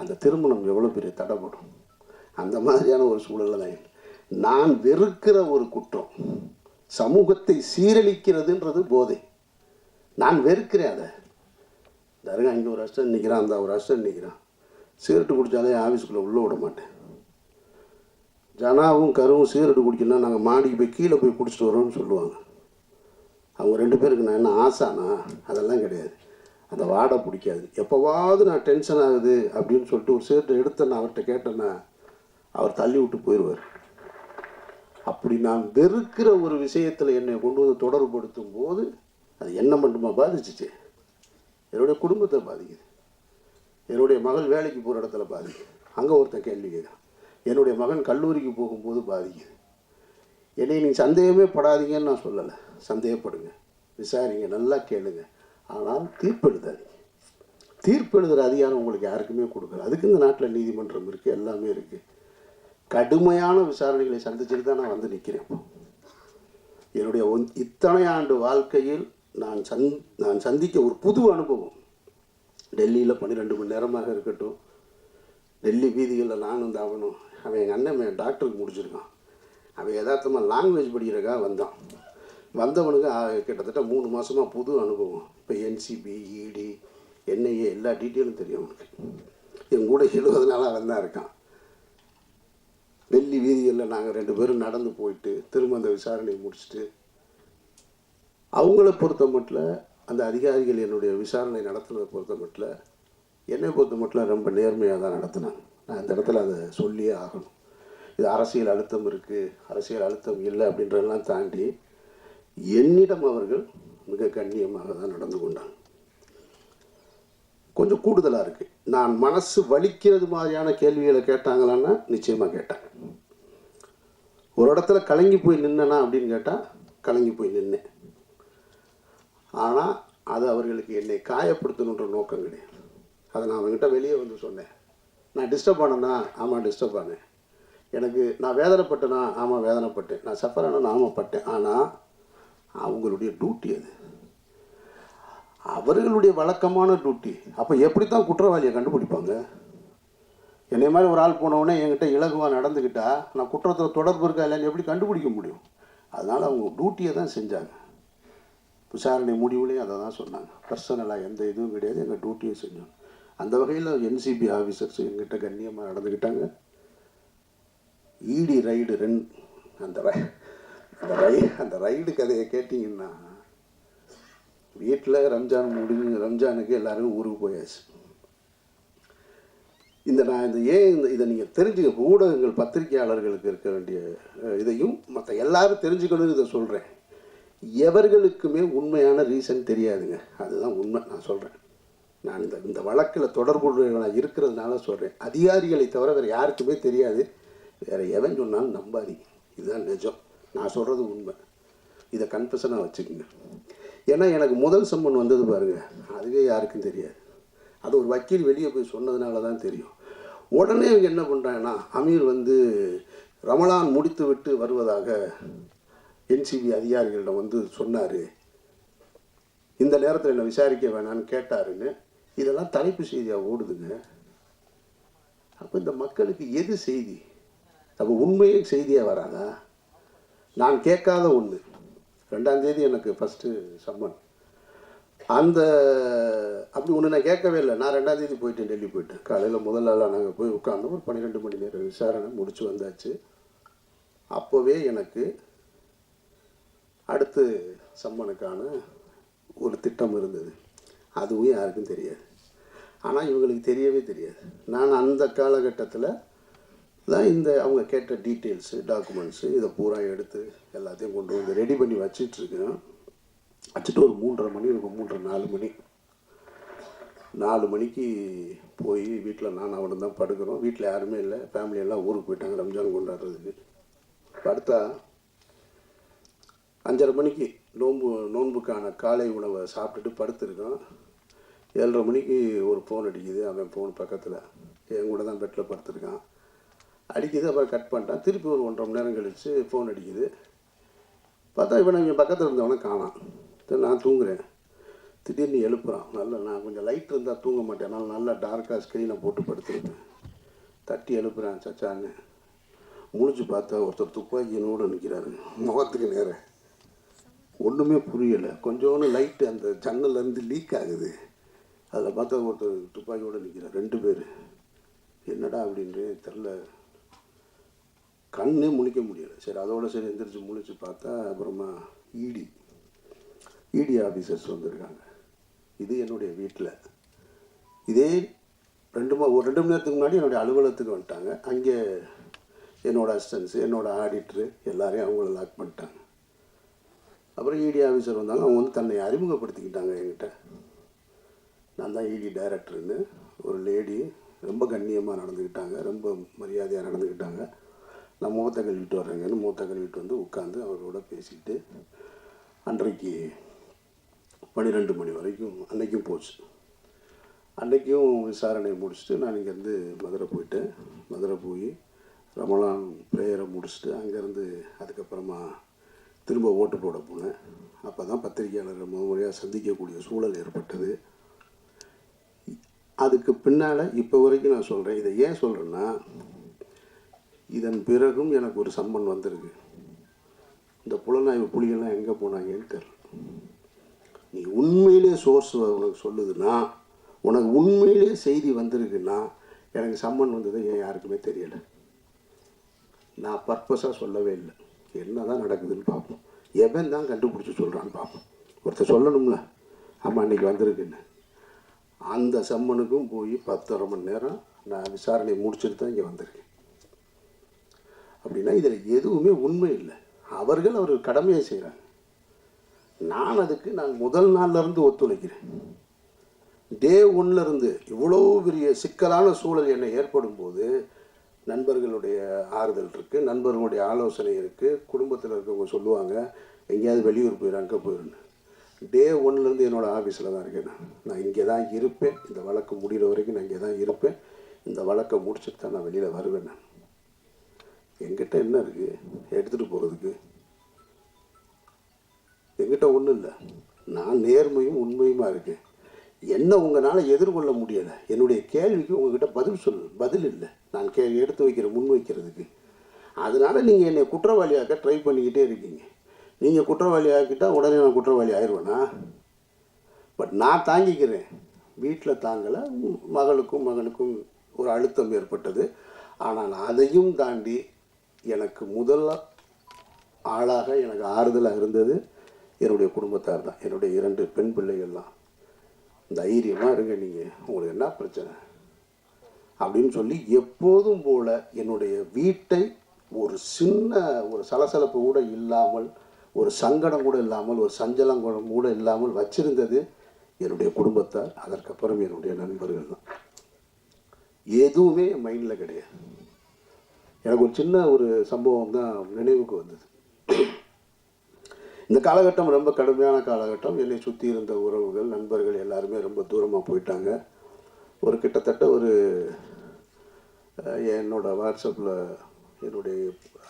அந்த திருமணம் எவ்வளோ பெரிய தடைப்படும். அந்த மாதிரியான ஒரு சூழலில் தான் நான் வெறுக்கிற ஒரு குற்றம் சமூகத்தை சீரழிக்கிறதுன்றது போதை. நான் வெறுக்கிறேன் அதை. தருங்க இங்கே ஒரு அஸ்டன் நிற்கிறான், அந்த ஒரு அஸ்டன் நிற்கிறான், சிகரெட்டு குடித்தாலே ஆஃபீஸுக்குள்ளே உள்ளே விட மாட்டேன். ஜனாவும் கருவும் சிகரெட்டு குடிக்கணும்னா நாங்கள் மாடிக்கு போய் கீழே போய் குடிச்சிட்டு வரோம்னு சொல்லுவாங்க. அவங்க 2 பேருக்கு நான் என்ன ஆசானா? அதெல்லாம் கிடையாது. அந்த வாடை பிடிக்காது. எப்போவாவது நான் டென்ஷன் ஆகுது அப்படின்னு சொல்லிட்டு ஒரு சிகரெட்டை எடுத்து நான் அவர்கிட்ட கேட்டேன்னா அவர் தள்ளி விட்டு போயிடுவார். அப்படி நான் வெறுக்கிற ஒரு விஷயத்தில் என்னை கொண்டு வந்து தொடர்புபடுத்தும் போது அது என்ன மட்டுமா பாதிச்சிச்சு, என்னுடைய குடும்பத்தை பாதிக்குது. என்னுடைய மகள் வேலைக்கு போகிற இடத்துல பாதிக்குது, அங்கே ஒருத்தன் கேள்வி கேட்குறான். என்னுடைய மகன் கல்லூரிக்கு போகும்போது பாதிக்குது. என்னை நீங்கள் சந்தேகமே படாதீங்கன்னு நான் சொல்லலை. சந்தேகப்படுங்க, விசாரிங்க, நல்லா கேளுங்க, ஆனால் தீர்ப்பு எழுதாதீங்க. தீர்ப்பு எழுதுகிற அதிகாரம் உங்களுக்கு யாருக்குமே கொடுக்கல. அதுக்கு இந்த நாட்டில் நீதிமன்றம் இருக்குது, எல்லாமே இருக்குது. கடுமையான விசாரணைகளை சந்திச்சுட்டு தான் நான் வந்து நிற்கிறேன். என்னுடைய இத்தனை ஆண்டு வாழ்க்கையில் நான் சந்திக்க ஒரு புது அனுபவம். டெல்லியில் 12 மணி நேரமாக இருக்கட்டும், டெல்லி வீதிகளில் நானும் தாவணும். அவன் எங்கள் அண்ணன் டாக்டருக்கு முடிச்சிருக்கான். அவன் யதார்த்தமாக லாங்குவேஜ் படிக்கிறக்காக வந்தான். வந்தவனுக்கு கிட்டத்தட்ட 3 மாதமாக புது அனுபவம். இப்போ என்சிபி, இடி, என்ஐஏ எல்லா டீட்டெயிலும் தெரியும் அவனுக்கு. என் கூட 70 நாளாக அவன் தான் இருக்கான். டெல்லி வீதிகளில் நாங்கள் 2 பேரும் நடந்து போயிட்டு திரும்ப அந்த விசாரணையை முடிச்சுட்டு, அவங்கள பொறுத்த மட்டும் அந்த அதிகாரிகள் என்னுடைய விசாரணை நடத்துனதை பொறுத்த மட்டும் என்னை பொறுத்த மட்டும் ரொம்ப நேர்மையாக தான் நடத்தினாங்க. நான் இந்த இடத்துல அதை சொல்லியே ஆகணும். இது அரசியல் அழுத்தம் இருக்குது, அரசியல் அழுத்தம் இல்லை அப்படின்றதெல்லாம் தாண்டி என்னிடம் அவர்கள் மிக கண்ணியமாக தான் நடந்து கொண்டாங்க. கொஞ்சம் கூடுதலாக இருக்குது. நான் மனசு வலிக்கிறது மாதிரியான கேள்விகளை கேட்டாங்களான்னா நிச்சயமாக கேட்டேன். ஒரு இடத்துல கலங்கி போய் நின்னனா அப்படின்னு கேட்டால் கலங்கி போய் நின்னேன். ஆனால் அது அவர்களுக்கு என்னை காயப்படுத்தணுன்ற நோக்கம் கிடையாது. அதை நான் அவங்ககிட்ட வெளியே வந்து சொன்னேன். நான் டிஸ்டர்ப் ஆனேன்னா ஆமாம் டிஸ்டர்ப் ஆனேன். நான் வேதனைப்பட்டேனா ஆமாம் வேதனைப்பட்டேன். நான் சஃபர் ஆனேன்னா ஆமாம் பட்டேன். ஆனால் அவங்களுடைய டியூட்டி அது, அவர்களுடைய வழக்கமான டியூட்டி. அப்போ எப்படி தான் குற்றவாளியை கண்டுபிடிப்பாங்க? என்னை மாதிரி ஒரு ஆள் போனவுடனே என்கிட்ட இலகுவாக நடந்துக்கிட்டா நான் குற்றத்தில் தொடர்பு இருக்கா இல்லைன்னு எப்படி கண்டுபிடிக்க முடியும்? அதனால் அவங்க டியூட்டியை தான் செஞ்சாங்க. விசாரணை முடிவுலேயும் அதை தான் சொன்னாங்க. பர்சனலாக எந்த இதுவும் கிடையாது, எங்கள் டியூட்டியை செஞ்சோம். அந்த வகையில் என்சிபி ஆஃபீஸர்ஸ் எங்கிட்ட கண்ணியமாக நடந்துக்கிட்டாங்க. இடி ரைடு அந்த ரைடு கதையை கேட்டிங்கன்னா, வீட்டில் ரம்ஜானுக்கு எல்லாரும் ஊருக்கு போயாச்சு. இதை நீங்கள் தெரிஞ்சுக்க, ஊடகங்கள் பத்திரிகையாளர்களுக்கு இருக்க வேண்டிய இதையும் மற்ற எல்லாரும் தெரிஞ்சுக்கணும்னு இதை சொல்கிறேன். எவர்களுக்குமே உண்மையான ரீசன் தெரியாதுங்க, அதுதான் உண்மை. நான் சொல்கிறேன், நான் இந்த வழக்கில் தொடர்புடையவனாக இருக்கிறதுனால சொல்கிறேன். அதிகாரிகளை தவிர வேறு யாருக்குமே தெரியாது. வேறு எவன் சொன்னாலும் நம்பாதீங்க, இதுதான் நிஜம். நான் சொல்கிறது உண்மை. இதை கன்ஃபெஷனாக வச்சுக்கோங்க. ஏன்னா எனக்கு முதல் சம்மன் வந்தது பாருங்கள், அதுவே யாருக்கும் தெரியாது. அது ஒரு வக்கீல் வெளியே போய் சொன்னதுனால தான் தெரியும். உடனே இவங்க என்ன பண்ணுறாங்கன்னா, அமீர் ரமலான் முடித்து விட்டு வருவதாக என்சிபி அதிகாரிகளிடம் சொன்னார், இந்த நேரத்தில் என்னை விசாரிக்க வேணான்னு கேட்டாருன்னு. இதெல்லாம் தலைப்பு செய்தியாக ஓடுதுங்க. அப்போ இந்த மக்களுக்கு எது செய்தி? அப்போ உண்மையே செய்தியாக வராதா? நான் கேட்காத ஒன்று, 2ஆம் தேதி எனக்கு ஃபஸ்ட்டு சம்மன். அப்படி ஒன்று நான் கேட்கவே இல்லை. நான் 2ஆம் தேதி போயிட்டேன், டெல்லி போயிட்டேன். காலையில் முதல் நாளாக நாங்கள் போய் உட்காந்தோம். ஒரு 12 மணி நேரம் விசாரணை முடிச்சு வந்தாச்சு. அப்போவே எனக்கு அடுத்து சம்மனுக்கான ஒரு திட்டம் இருந்தது. அதுவும் யாருக்கும் தெரியாது. ஆனால் இவங்களுக்கு தெரியவே தெரியாது. நான் அந்த காலகட்டத்தில் தான் அவங்க கேட்ட டீட்டெயில்ஸு, டாக்குமெண்ட்ஸு இதை பூரா எடுத்து எல்லாத்தையும் கொண்டு வந்து ரெடி பண்ணி வச்சிட்ருக்கேன். வச்சுட்டு ஒரு 3:30 மணி இருக்கும், 3:30 4 மணி. 4 மணிக்கு போய் வீட்டில் நான் அவனும் தான் படுக்கிறோம். வீட்டில் யாருமே இல்லை, ஃபேமிலியெல்லாம் ஊருக்கு போயிட்டாங்க ரம்ஜான் கொண்டாடுறதுக்கு. படுத்தா 5:30 மணிக்கு நோன்புக்கான காலை உணவை சாப்பிட்டுட்டு படுத்துருக்கோம். 7:30 மணிக்கு ஒரு ஃபோன் அடிக்குது. அவன் ஃபோன் பக்கத்தில் என் கூட தான் பெட்டில் படுத்துருக்கான். அடிக்குது. அப்புறம் கட் பண்ணிட்டான். திருப்பி ஒரு 1.5 மணி நேரம் கழித்து ஃபோன் அடிக்குது. பார்த்தா இவன் இவன் பக்கத்தில் இருந்தவனை காணாம். நான் தூங்குறேன். திடீர்னு எழுப்புறான். நான் கொஞ்சம் லைட் இருந்தால் தூங்க மாட்டேன். அதனால் நல்லா டார்க்காக ஸ்க்ரீனை போட்டு படுத்துருப்பேன். தட்டி எழுப்புறான் சச்சான்னு. முழிச்சு பார்த்தா ஒருத்தர் துப்பாக்கியோடு நிற்கிறாரு முகத்துக்கு நேரம். ஒன்றுமே புரியலை. கொஞ்சோன்னு லைட்டு அந்த ஜன்னல்லேருந்து லீக் ஆகுது. அதில் பார்த்தா ஒருத்தர் துப்பாக்கியோடு நிற்கிறார். 2 பேர். என்னடா அப்படின்ட்டு தெரில. கண்ணே முழிக்க முடியலை. சரி அதோட சரி எந்திரிச்சு முழிச்சு பார்த்தா அப்புறமா இடி ஆஃபீஸர்ஸ் வந்திருக்காங்க. இது என்னுடைய வீட்டில். இதே 2 மணி நேரத்துக்கு முன்னாடி என்னுடைய அலுவலகத்துக்கு வந்துட்டாங்க. அங்கே என்னோடய அசிஸ்டன்ஸு, என்னோடய ஆடிட்ரு எல்லாரையும் அவங்கள லாக் பண்ணிட்டாங்க. அப்புறம் இடி ஆஃபீஸர் வந்தாங்க. அவங்க வந்து தன்னை அறிமுகப்படுத்திக்கிட்டாங்க என்கிட்ட. நான் தான் இடி டைரக்டர்னு. ஒரு லேடி ரொம்ப கண்ணியமாக நடந்துக்கிட்டாங்க, ரொம்ப மரியாதையாக நடந்துக்கிட்டாங்க. நான் முகத்தை கழுவிட்டு வர்றேங்கன்னு முகத்தை கழுவிட்டு வந்து உட்காந்து அவரோட பேசிக்கிட்டு அன்றைக்கு 12 மணி வரைக்கும் அன்றைக்கும் போச்சு. அன்றைக்கும் விசாரணை முடிச்சுட்டு நான் இங்கேருந்து மதுரை போயிட்டேன். மதுரை போய் ரமலான் ப்ரேயரை முடிச்சுட்டு அங்கேருந்து அதுக்கப்புறமா திரும்ப ஓட்டு போட போனேன். அப்போ தான் பத்திரிகையாளர்கள் முறையாக சந்திக்கக்கூடிய சூழல் ஏற்பட்டது. அதுக்கு பின்னால் இப்போ வரைக்கும் நான் சொல்கிறேன். இதை ஏன் சொல்கிறேன்னா, இதன் பிறகும் எனக்கு ஒரு சம்மன் வந்திருக்கு. இந்த புலனாய்வு புலிகள்லாம் எங்கே போனாங்கன்னு தெரியல. நீ உண்மையிலே சோர்ஸ் உனக்கு சொல்லுதுன்னா, உனக்கு உண்மையிலே செய்தி வந்திருக்குன்னா, எனக்கு சம்மன் வந்தது ஏன் யாருக்குமே தெரியலை. நான் பர்பஸாக சொல்லவே இல்லை. என்ன தான் நடக்குதுன்னு பார்ப்போம். எவன் தான் கண்டுபிடிச்சி சொல்கிறான்னு பார்ப்போம். ஒருத்தர் சொல்லணும்ல, ஆமாம் அன்றைக்கி வந்திருக்குன்னு. அந்த சம்மனுக்கும் போய் 10.5 மணி நேரம் நான் விசாரணை முடிச்சுட்டு தான் இங்கே வந்திருக்கேன். அப்படின்னா இதில் எதுவுமே உண்மை இல்லை. அவர்கள் கடமையை செய்கிறாங்க. நான் முதல் நாள்லேருந்து ஒத்துழைக்கிறேன். டே 1லேருந்து இவ்வளோ பெரிய சிக்கலான சூழல் என்னை ஏற்படும் போது நண்பர்களுடைய ஆறுதல் இருக்குது, நண்பர்களுடைய ஆலோசனை இருக்குது. குடும்பத்தில் இருக்கவங்க சொல்லுவாங்க, எங்கேயாவது வெளியூர் போயிடும், அங்கே போயிடுன்னு. டே 1லேருந்து என்னோடய ஆஃபீஸில் தான் இருக்கேன். நான் இங்கே தான் இருப்பேன். இந்த வழக்கு முடிகிற வரைக்கும் நான் இங்கே தான் இருப்பேன். இந்த வழக்கை முடிச்சுட்டு தான் நான் வெளியில் வருவேன். நான் என்கிட்ட என்ன இருக்குது எடுத்துகிட்டு போகிறதுக்கு? என்கிட்ட ஒன்றும் இல்லை. நான் நேர்மையும் உண்மையுமா இருக்கேன். என்ன உங்களால் எதிர்கொள்ள முடியலை. என்னுடைய கேள்விக்கு உங்ககிட்ட பதில் இல்லை. நான் எடுத்து முன் வைக்கிறதுக்கு. அதனால் நீங்கள் என்னை குற்றவாளியாக்க ட்ரை பண்ணிக்கிட்டே இருக்கீங்க. நீங்கள் குற்றவாளி ஆக்கிட்டால் உடனே நான் குற்றவாளி ஆயிடுவேனா? பட் நான் தாங்கிக்கிறேன். வீட்டில் தாங்கலை. மகளுக்கும் மகனுக்கும் ஒரு அழுத்தம் ஏற்பட்டது. ஆனால் அதையும் தாண்டி எனக்கு முதல் ஆளாக எனக்கு ஆறுதலாக இருந்தது என்னுடைய குடும்பத்தார் தான். என்னுடைய 2 பெண் பிள்ளைகள் தான். தைரியமாக இருங்க, நீங்கள் உங்களுக்கு என்ன பிரச்சனை அப்படின்னு சொல்லி எப்போதும் போல் என்னுடைய வீட்டை ஒரு சின்ன ஒரு சலசலப்பு கூட இல்லாமல், ஒரு சங்கடம் கூட இல்லாமல், ஒரு சஞ்சலம் கூட இல்லாமல் வச்சிருந்தது என்னுடைய குடும்பத்தார். அதற்கப்புறம் என்னுடைய நண்பர்கள் தான். எதுவுமே என் மைண்டில் கிடையாது. எனக்கு ஒரு சின்ன ஒரு சம்பவம் தான் நினைவுக்கு வந்தது. இந்த காலகட்டம் ரொம்ப கடுமையான காலகட்டம். என்னை சுற்றி இருந்த உறவுகள், நண்பர்கள் எல்லாருமே ரொம்ப தூரமாக போயிட்டாங்க. ஒரு கிட்டத்தட்ட என்னோடய வாட்ஸ்அப்பில் என்னுடைய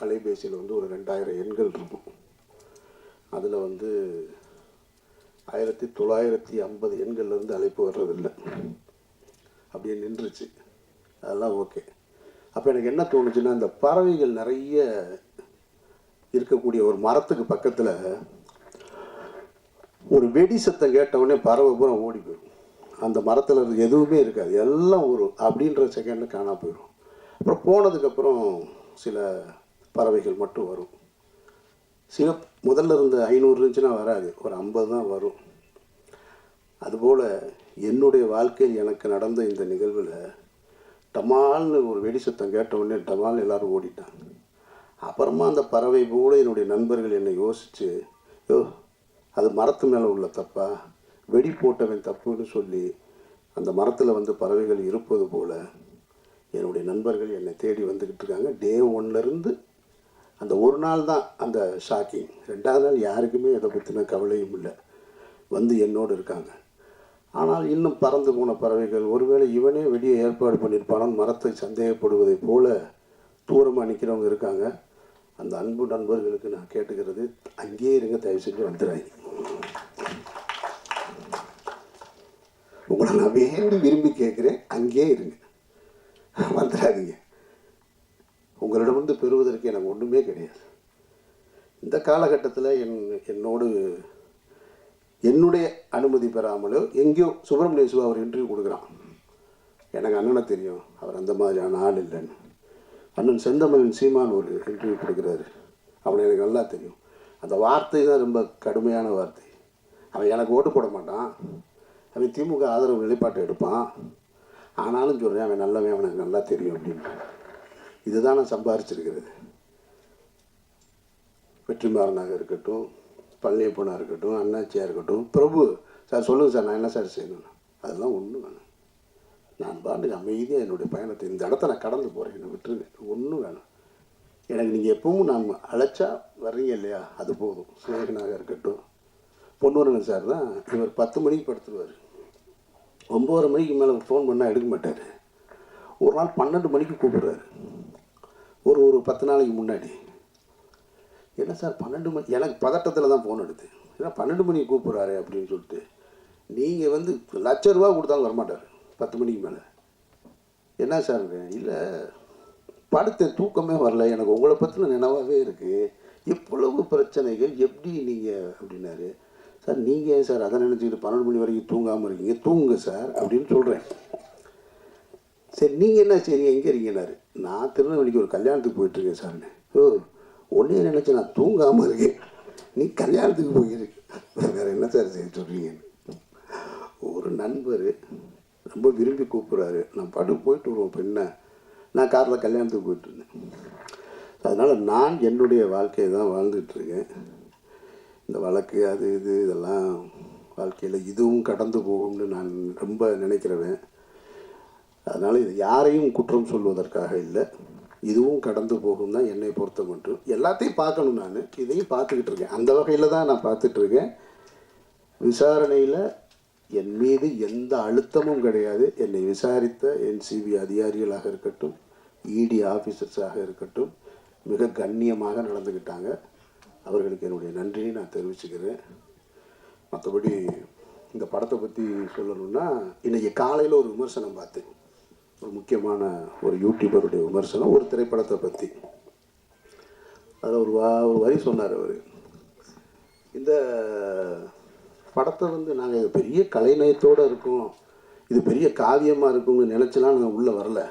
அலைபேசியில் ஒரு 2000 எண்கள் இருக்கும். அதில் 1950 எண்கள்லேருந்து அழைப்பு வர்றதில்லை. அப்படியே நின்றுச்சு. அதெல்லாம் ஓகே. அப்போ எனக்கு என்ன தோணுச்சுன்னா, இந்த பறவைகள் நிறைய இருக்கக்கூடிய ஒரு மரத்துக்கு பக்கத்தில் ஒரு வெடி சத்தம் கேட்டவுடனே பறவை பூரா ஓடி போயிடும். அந்த மரத்தில் எதுவுமே இருக்காது, எல்லாம் அப்படின்ற செகண்டில் காணா போயிடும். அப்புறம் போனதுக்கப்புறம் சில பறவைகள் மட்டும் வரும். முதல்ல இருந்த 500 இருந்துச்சுன்னா வராது, ஒரு 50 தான் வரும். அதுபோல் என்னுடைய வாழ்க்கையில் எனக்கு நடந்த இந்த நிகழ்வில் டமால்னு ஒரு வெடி சத்தம் கேட்டவுடனே டமால் எல்லோரும் ஓடிட்டாங்க. அப்புறமா அந்த பறவை போல என்னுடைய நண்பர்கள் என்னை யோசித்து, அது மரத்து மேலே உள்ள தப்பா, வெடி போட்டவன் தப்புன்னு சொல்லி அந்த மரத்தில் பறவைகள் இருப்பது போல் என்னுடைய நண்பர்கள் என்னை தேடி வந்துக்கிட்டு இருக்காங்க. டே 1லேருந்து அந்த ஒரு நாள் தான் அந்த ஷாக்கிங். 2வது நாள் யாருக்குமே அதை பற்றின கவலையும் இல்லை, என்னோடு இருக்காங்க. ஆனால் இன்னும் பறந்து போன பறவைகள், ஒருவேளை இவனே வெளியே ஏற்பாடு பண்ணியிருப்பானால் மரத்தை சந்தேகப்படுவதைப் போல தூரமாக நிற்கிறவங்க இருக்காங்க. அந்த அன்பு நண்பர்களுக்கு நான் கேட்டுக்கிறது, அங்கேயே இருங்க, தயவு செஞ்சு வந்துடுறாங்க. உங்களை நான் வேண்டி விரும்பி கேட்குறேன், அங்கேயே இருங்க, வந்துடாதீங்க. உங்களிடமிருந்து பெறுவதற்கு எனக்கு ஒன்றுமே கிடையாது. இந்த காலகட்டத்தில் என்னுடைய அனுமதி பெறாமலோ எங்கேயோ சுப்பிரமணிய சிவா அவர் இன்டர்வியூ கொடுக்குறான். எனக்கு அண்ணனை தெரியும், அவர் அந்த மாதிரியான ஆள் இல்லைன்னு. அண்ணன் செந்தமிழன் சீமான் ஒரு இன்டர்வியூ கொடுக்குறாரு, அவனை எனக்கு நல்லா தெரியும். அந்த வார்த்தை தான் ரொம்ப கடுமையான வார்த்தை. அவன் எனக்கு ஓட்டு போட மாட்டான், அவன் திமுக ஆதரவு நிலைப்பாட்டை எடுப்பான், ஆனாலும் சொல்கிறேன் அவன் நல்லவன், அவனுக்கு நல்லா தெரியும் அப்படின்னு. இதுதான் நான் சம்பாரிச்சிருக்கிறது. வெற்றிமாறனாக இருக்கட்டும், பழனியப்பனாக இருக்கட்டும், அண்ணாச்சியாக இருக்கட்டும், பிரபு சார் சொல்லுங்கள் சார், நான் என்ன சார் செய்யணும், அதெல்லாம் ஒன்றும் வேணும். நான் பாட்டுக்கு அமைதியாக என்னுடைய பயணத்தை இந்த இடத்த நான் கடந்து போகிறேன், என்னை விட்டுருங்க, ஒன்றும் வேணும் எனக்கு. நீங்கள் எப்பவும் நான் அழைச்சா வர்றீங்க இல்லையா, அது போதும். சிநேகனாக இருக்கட்டும், பொன்னுரன் சார் தான், இவர் 10 மணிக்கு படுத்துருவார், 9:30 மணிக்கு மேலே ஃபோன் பண்ணால் எடுக்க மாட்டார். ஒரு நாள் 12 மணிக்கு கூப்பிடுறாரு, ஒரு 10 நாளைக்கு முன்னாடி. என்ன சார் 12 மணி, எனக்கு பதட்டத்தில் தான் ஃபோன் எடுத்து, ஏன்னா 12 மணிக்கு கூப்பிட்றாரு அப்படின்னு சொல்லிட்டு. நீங்கள் வந்து ₹1,00,000 கொடுத்தாலும் வரமாட்டார் 10 மணிக்கு மேலே. என்ன சார், இல்லை படுத்த தூக்கமே வரல, எனக்கு உங்களை பற்றின நினைவாகவே இருக்குது, எவ்வளவு பிரச்சனைகள், எப்படி நீங்கள் அப்படின்னாரு. சார் நீங்கள் ஏன் சார் அதை நினச்சிக்கிட்டு 12 மணி வரைக்கும் தூங்காமல் இருக்கீங்க, தூங்குங்க சார் அப்படின்னு சொல்கிறேன். சரி நீங்கள் என்ன செய்றீங்க, எங்கே இருக்கீங்கன்னாரு. நான் திருநெல்வேலிக்கு ஒரு கல்யாணத்துக்கு போயிட்டுருக்கேன் சார்னு. ஓ, ஒன்றே நினச்சி நான் தூங்காமல் இருக்கேன், நீ கல்யாணத்துக்கு போயிருக்கு, வேறு என்ன சார் செய்ய சொல்கிறீங்கன்னு. ஒரு நண்பர் ரொம்ப விரும்பி கூப்பிட்றாரு, நான் பாட்டுக்கு போயிட்டு வருவோம். இப்போ என்ன, நான் காரில் கல்யாணத்துக்கு போயிட்டுருந்தேன். அதனால் நான் என்னுடைய வாழ்க்கையை தான் வாழ்ந்துட்டுருக்கேன். இந்த வழக்கு அது இது இதெல்லாம் வாழ்க்கையில் இதுவும் கடந்து போகும்னு நான் ரொம்ப நினைக்கிறவன். அதனால் இது யாரையும் குற்றம் சொல்வதற்காக இல்லை, இதுவும் கடந்து போகும் தான் என்னை பொறுத்த மட்டும். எல்லாத்தையும் பார்க்கணும், நான் இதையும் பார்த்துக்கிட்டு இருக்கேன், அந்த வகையில் தான் நான் பார்த்துட்ருக்கேன். விசாரணையில் என் மீது எந்த அழுத்தமும் கிடையாது. என்னை விசாரித்த என்சிபி அதிகாரிகளாக இருக்கட்டும், இடி ஆஃபீஸர்ஸாக இருக்கட்டும், மிக கண்ணியமாக நடந்துக்கிட்டாங்க. அவர்களுக்கு என்னுடைய நன்றியை நான் தெரிவிச்சுக்கிறேன். மற்றபடி இந்த படத்தை பற்றி சொல்லணும்னா, இன்றைக்கி காலையில் ஒரு விமர்சனம் பார்த்தேன், ஒரு முக்கியமான ஒரு யூடியூபருடைய விமர்சனம் ஒரு திரைப்படத்தை பற்றி. அதில் ஒரு வரி சொன்னார் அவர், இந்த படத்தை வந்து நாங்கள் இது பெரிய கலைநயத்தோடு இருக்கோம், இது பெரிய காவியமாக இருக்கும்னு நினச்சலாம் நாங்கள் உள்ளே வரல,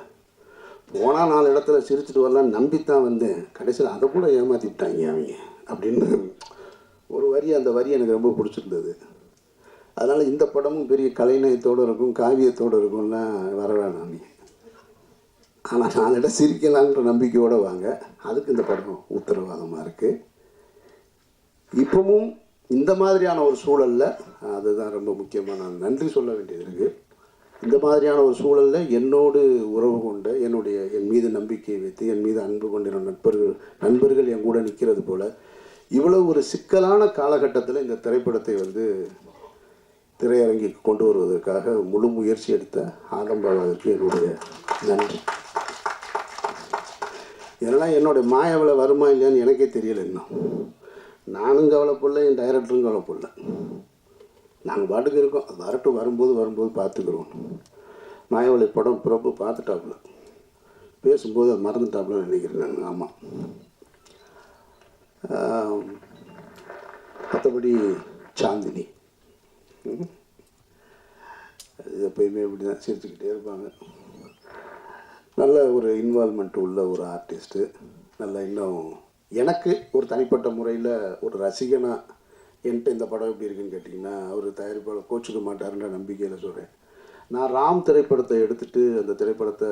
போனால் 4 இடத்துல சிரிச்சுட்டு வரலான்னு நம்பித்தான் வந்தேன், கடைசியில் அதை கூட ஏமாற்றிட்டாங்க அவங்க அப்படின்னு ஒரு வரி. அந்த வரி எனக்கு ரொம்ப பிடிச்சிருந்தது. அதனால் இந்த படமும் பெரிய கலைநயத்தோடு இருக்கும், காவியத்தோடு இருக்கும்னா வர வேணாம் நீங்கள், ஆனால் 4 இடம் சிரிக்கலான்ற நம்பிக்கையோடு வாங்க, அதுக்கு இந்த படம் உத்தரவாதமாக இருக்குது. இப்பவும் இந்த மாதிரியான ஒரு சூழலில், அதுதான் ரொம்ப முக்கியமாக நான் நன்றி சொல்ல வேண்டியது இருக்குது. இந்த மாதிரியான ஒரு சூழலில் என்னோடு உறவு கொண்ட, என் மீது நம்பிக்கையை வைத்து, என் மீது அன்பு கொண்ட நண்பர்கள் என் கூட நிற்கிறது போல், இவ்வளோ ஒரு சிக்கலான காலகட்டத்தில் இந்த திரைப்படத்தை வந்து திரையரங்கிற்கு கொண்டு வருவதற்காக முழு முயற்சி எடுத்த ஆதம்பாவாவிற்கு என்னுடைய நன்றி. ஏன்னா என்னுடைய மாயாவில் வருமா இல்லையான்னு எனக்கே தெரியலை இன்னும். நானும் கவலைப்படல, என் டைரக்டரும் கவலைப்படல, நாங்கள் பாட்டுக்கு இருக்கோம், அது வரட்டும், வரும்போது பார்த்துக்குறோம். மாயாவளி படம் பிரபு பார்த்துட்டாப்புல, பேசும்போது அது மறந்துட்டாப்புல நினைக்கிறேன் நான். ஆமாம். மற்றபடி சாந்தினி அது எப்பயுமே இப்படி தான் சிரிச்சுக்கிட்டே இருப்பாங்க. நல்ல ஒரு இன்வால்மெண்ட் உள்ள ஒரு ஆர்டிஸ்ட்டு. நல்ல இன்னும் எனக்கு ஒரு தனிப்பட்ட முறையில் ஒரு ரசிகனாக என்கிட்ட இந்த படம் எப்படி இருக்குன்னு கேட்டிங்கன்னா, அவர் தயாரிப்பாளர் கோச்சிக்க மாட்டாருன்ற நம்பிக்கையில் சொல்கிறேன். நான் ராம் திரைப்படத்தை எடுத்துகிட்டு அந்த திரைப்படத்தை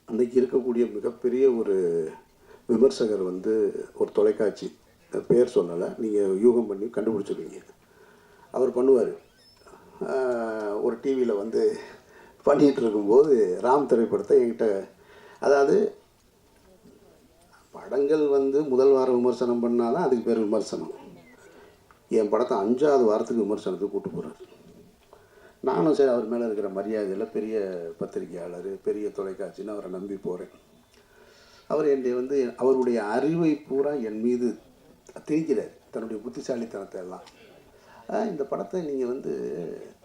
அன்றைக்கி இருக்கக்கூடிய மிகப்பெரிய ஒரு விமர்சகர் வந்து ஒரு தொலைக்காட்சி, பேர் சொல்லலை, நீங்கள் யூகம் பண்ணி கண்டுபிடிச்சிருவீங்க, அவர் பண்ணுவார். ஒரு டிவியில் வந்து பண்ணிகிட்டு இருக்கும்போது ராம் திரைப்படத்தை என்கிட்ட, அதாவது படங்கள் வந்து முதல் வாரம் விமர்சனம் பண்ணால் தான் அதுக்கு பேர் விமர்சனம். என் படத்தை 5வது வாரத்துக்கு விமர்சனத்துக்கு கூப்பிட்டு போகிறார். நானும் சரி அவர் மேலே இருக்கிற மரியாதையில் பெரிய பத்திரிகையாளர், பெரிய தொலைக்காட்சின்னு அவரை நம்பி போகிறேன். அவர் என்னை அவருடைய அறிவை பூரா என் மீது திணிக்கிறார், தன்னுடைய புத்திசாலித்தனத்தை எல்லாம். இந்த படத்தை நீங்கள்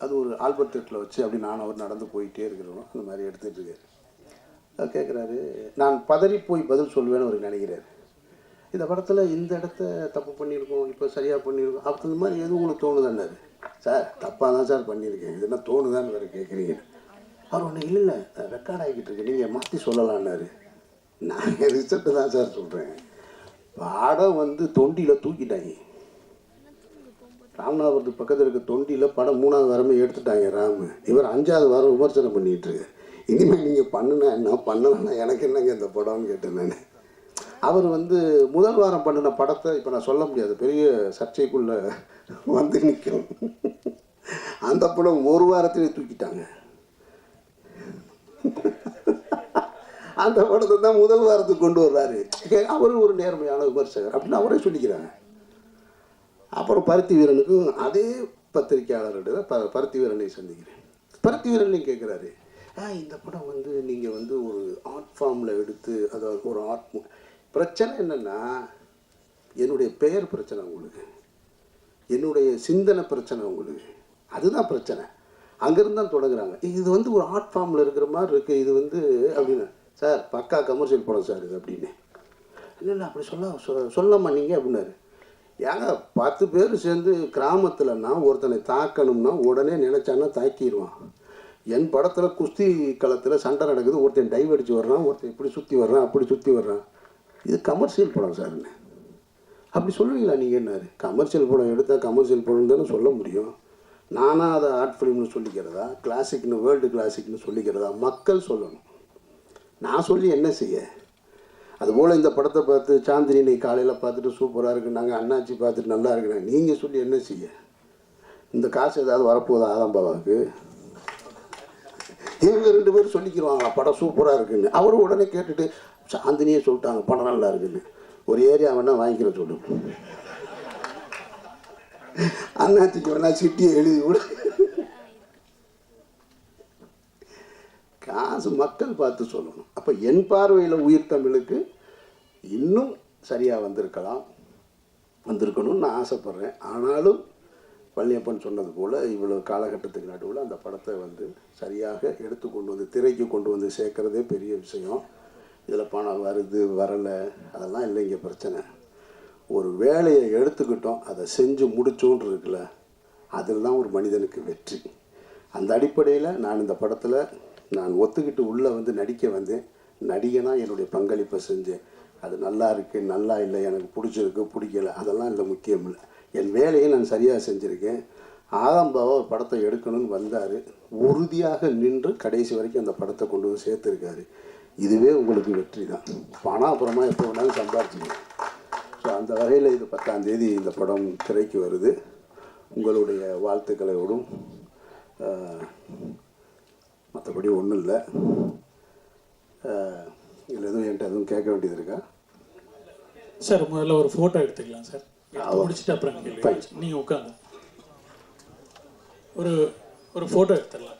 அது ஒரு ஆல்பர்ட் தேட்டரில் வச்சு அப்படி நான் அவர் நடந்து போயிட்டே இருக்கிறோம், அந்த மாதிரி எடுத்துகிட்டு இருக்காரு. கேட்குறாரு, நான் பதறி போய் பதில் சொல்லுவேன்னு அவர் நினைக்கிறார். இந்த படத்தில் இந்த இடத்த தப்பு பண்ணியிருக்கோம், இப்போ சரியாக பண்ணியிருக்கோம், அப்போ இந்த மாதிரி எதுவும் உங்களுக்கு தோணுதான்னாரு. சார் தப்பாக தான் சார் பண்ணியிருக்கேன், இது என்ன தோணுதான்னு வேறு கேட்குறீங்க. அவர் ஒன்று இல்லை ரெக்கார்ட் ஆகிக்கிட்டு இருக்கு, நீங்கள் மாற்றி சொல்லலான்னாரு. நான் ரிசல்ட்டு தான் சார் சொல்கிறேன். படம் தொண்டியில் தூக்கிட்டாங்க. ராமநாதபுரத்துக்கு பக்கத்தில் இருக்க தொண்டியில் படம் 3வது வாரமே எடுத்துட்டாங்க ராமு. இவர் 5வது வாரம் விமர்சனம் பண்ணிகிட்டு இருக்கு. இனிமேல் நீங்கள் பண்ணுனா என்ன, பண்ணலன்னா எனக்கு என்னங்க இந்த படம்னு கேட்டேன் நான். அவர் முதல் வாரம் பண்ணின படத்தை இப்போ நான் சொல்ல முடியாது, பெரிய சர்ச்சைக்குள்ளே நிற்கும். அந்த படம் 1 வாரத்திலே தூக்கிட்டாங்க. அந்த படத்தை தான் முதல் வாரத்துக்கு கொண்டு வர்றாரு. அவரும் ஒரு நேர்மையான விமர்சகர் அப்படின்னு அவரே சொல்லிக்கிறாங்க. அப்புறம் பருத்தி வீரனுக்கும் அதே பத்திரிகையாளர்கிட்ட தான் பருத்தி வீரனை சந்திக்கிறேன். பருத்தி வீரனையும் கேட்குறாரு, இந்த படம் நீங்கள் ஒரு ஆர்ட் ஃபார்மில் எடுத்து, அதாவது ஒரு ஆர்ட் பிரச்சனை என்னென்னா, என்னுடைய பெயர் பிரச்சனை உங்களுக்கு, என்னுடைய சிந்தனை பிரச்சனை உங்களுக்கு, அதுதான் பிரச்சனை. அங்கேருந்து தான் தொடங்குறாங்க. இது ஒரு ஆர்ட் ஃபார்மில் இருக்கிற மாதிரி இருக்குது, இது அப்படின்னு. சார் பக்கா கமர்ஷியல் படம் சார் இது அப்படின்னு. இல்லை அப்படி சொல்லாமா நீங்கள் அப்படின்னாரு. ஏங்க 10 பேர் சேர்ந்து கிராமத்தில்னா ஒருத்தனை தாக்கணும்னா உடனே நினச்சான்னா தாக்கிடுவான். என் படத்தில் குஸ்தி களத்தில் சண்டை நடக்குது, ஒருத்தன் டைவ் அடித்து வர்றான், ஒருத்தன் இப்படி சுற்றி வர்றான், அப்படி சுற்றி வர்றான், இது கமர்ஷியல் படம் சார்ன்னு அப்படி சொல்லுவீங்களா நீங்கள் என்னாரு? கமர்ஷியல் படம் எடுத்தால் கமர்ஷியல் படம் தானே சொல்ல முடியும். நானாக அதை ஆர்ட் ஃபிலிம்னு சொல்லிக்கிறதா, கிளாசிக்னு வேர்ல்டு கிளாசிக்னு சொல்லிக்கிறதா? மக்கள் சொல்லணும், நான் சொல்லி என்ன செய்ய? அதுபோல் இந்த படத்தை பார்த்து சாந்தினி நீ காலையில் பார்த்துட்டு சூப்பராக இருக்குன்னாங்க, அண்ணாச்சி பார்த்துட்டு நல்லா இருக்குறாங்க, நீங்கள் சொல்லி என்ன செய்ய? இந்த காசு ஏதாவது வரப்போகுதா ஆதம்பாவாவுக்கு? இவங்க 2 பேரும் சொல்லிக்கிறாங்களா படம் சூப்பராக இருக்குன்னு. அவரும் உடனே கேட்டுட்டு சாந்தினியே சொல்லிட்டாங்க படம் நல்லா இருக்குன்னு. ஒரு ஏரியா வேணால் வாங்கிக்கிற சொல்லு, அண்ணாச்சிக்கு வேணா சிட்டியை எழுதி விட. காசு மக்கள் பார்த்து சொல்லணும். அப்போ என் பார்வையில் உயிர் தமிழுக்கு இன்னும் சரியாக வந்திருக்கணும்னு நான் ஆசைப்பட்றேன். ஆனாலும் பழனியப்பன் சொன்னது போல் இவ்வளோ காலகட்டத்துக்கு நடுவில் அந்த படத்தை சரியாக எடுத்து கொண்டு திரைக்கு கொண்டு சேர்க்குறதே பெரிய விஷயம். இதில் பணம் வருது வரலை அதெல்லாம் இல்லை இங்கே பிரச்சனை. ஒரு வேலையை எடுத்துக்கிட்டோம், அதை செஞ்சு முடிச்சோன்னு இருக்குல்ல, அதில் தான் ஒரு மனிதனுக்கு வெற்றி. அந்த அடிப்படையில் நான் இந்த படத்தில் நான் ஒத்துக்கிட்டு உள்ளே நடிக்க வந்தேன். நடிகனாக என்னுடைய பங்களிப்பை செஞ்சேன். அது நல்லா இருக்குது நல்லா இல்லை, எனக்கு பிடிச்சிருக்கு பிடிக்கலை, அதெல்லாம் இல்லை, முக்கியம் இல்லை. என் வேலையை நான் சரியாக செஞ்சுருக்கேன். ஆதம்பாவா படத்தை எடுக்கணும்னு வந்தார், உறுதியாக நின்று கடைசி வரைக்கும் அந்த படத்தை கொண்டு சேர்த்துருக்காரு. இதுவே உங்களுக்கு வெற்றி தான். பணம் அப்புறமா எப்போ வேணாலும் சம்பாதிச்சிங்க. ஸோ அந்த வகையில் இது 10ஆம் தேதி இந்த படம் திரைக்கு வருது. உங்களுடைய வாழ்த்துக்களோடும் மற்றபடி ஒன்றும் இல்லை. இதில் என்கிட்ட எதுவும் கேட்க வேண்டியது இருக்கா சார்? முதல்ல ஒரு ஃபோட்டோ எடுத்துக்கலாம் சார், முடிச்சுட்டு அப்புறம் நீங்கள் உட்காந்து ஒரு ஃபோட்டோ எடுத்துடலாம்.